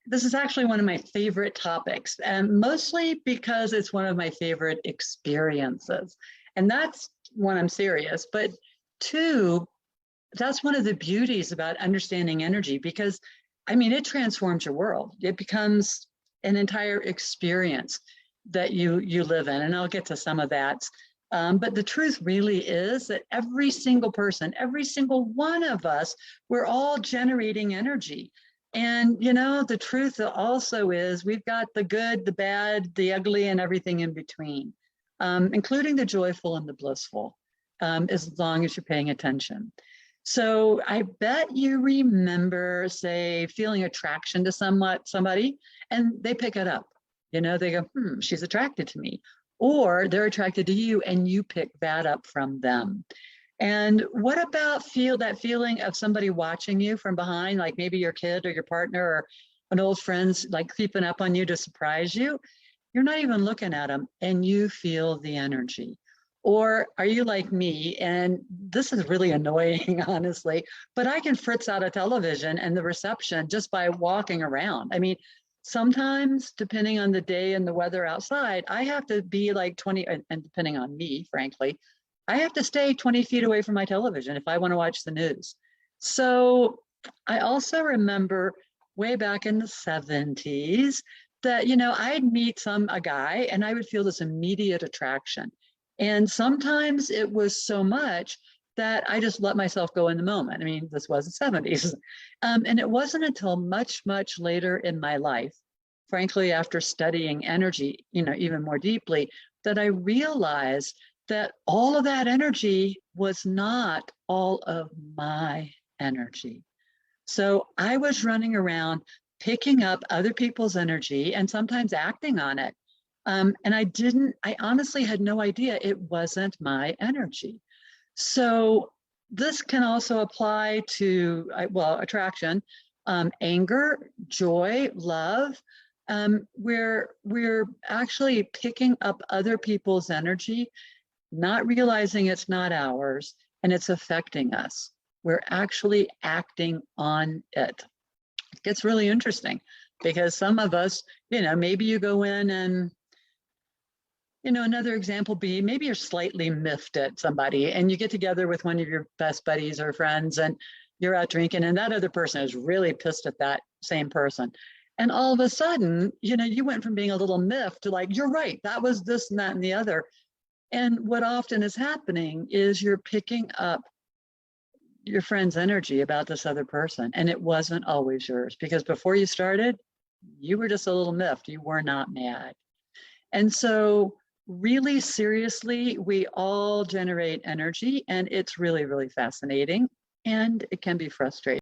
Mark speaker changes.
Speaker 1: This is actually one of my favorite topics, and mostly because it's one of my favorite experiences. And that's when I'm serious. But two, that's one of the beauties about understanding energy because, I mean, it transforms your world. It becomes an entire experience that you live in. And I'll get to some of that. But the truth really is that every single person, every single one of us, we're all generating energy. And, the truth also is we've got the good, the bad, the ugly, and everything in between, including the joyful and the blissful, as long as you're paying attention. So I bet you remember, say, feeling attraction to somebody, and they pick it up. They go, she's attracted to me. Or they're attracted to you and you pick that up from them. And what about that feeling of somebody watching you from behind, like maybe your kid or your partner or an old friend's like creeping up on you to surprise you? You're not even looking at them and you feel the energy. Or are you like me? And this is really annoying, honestly, but I can fritz out a television and the reception just by walking around. I mean, sometimes, depending on the day and the weather outside, I have to be like 20, and depending on me, frankly, I have to stay 20 feet away from my television if I want to watch the news. So I also remember way back in the 70s that, I'd meet a guy and I would feel this immediate attraction. And sometimes it was so much that I just let myself go in the moment. I mean, this was the 70s. And it wasn't until much, much later in my life, frankly, after studying energy, even more deeply, that I realized that all of that energy was not all of my energy. So I was running around picking up other people's energy and sometimes acting on it. And I honestly had no idea it wasn't my energy. So this can also apply to, attraction, anger, joy, love, where we're actually picking up other people's energy, not realizing it's not ours and it's affecting us. We're actually acting on it. It gets really interesting because some of us, maybe you go in and another example be maybe you're slightly miffed at somebody and you get together with one of your best buddies or friends and you're out drinking and that other person is really pissed at that same person. And all of a sudden, you went from being a little miffed to like, you're right, that was this and that and the other. And what often is happening is you're picking up your friend's energy about this other person. And it wasn't always yours because before you started, you were just a little miffed. You were not mad. And so really seriously, we all generate energy and it's really, really fascinating and it can be frustrating.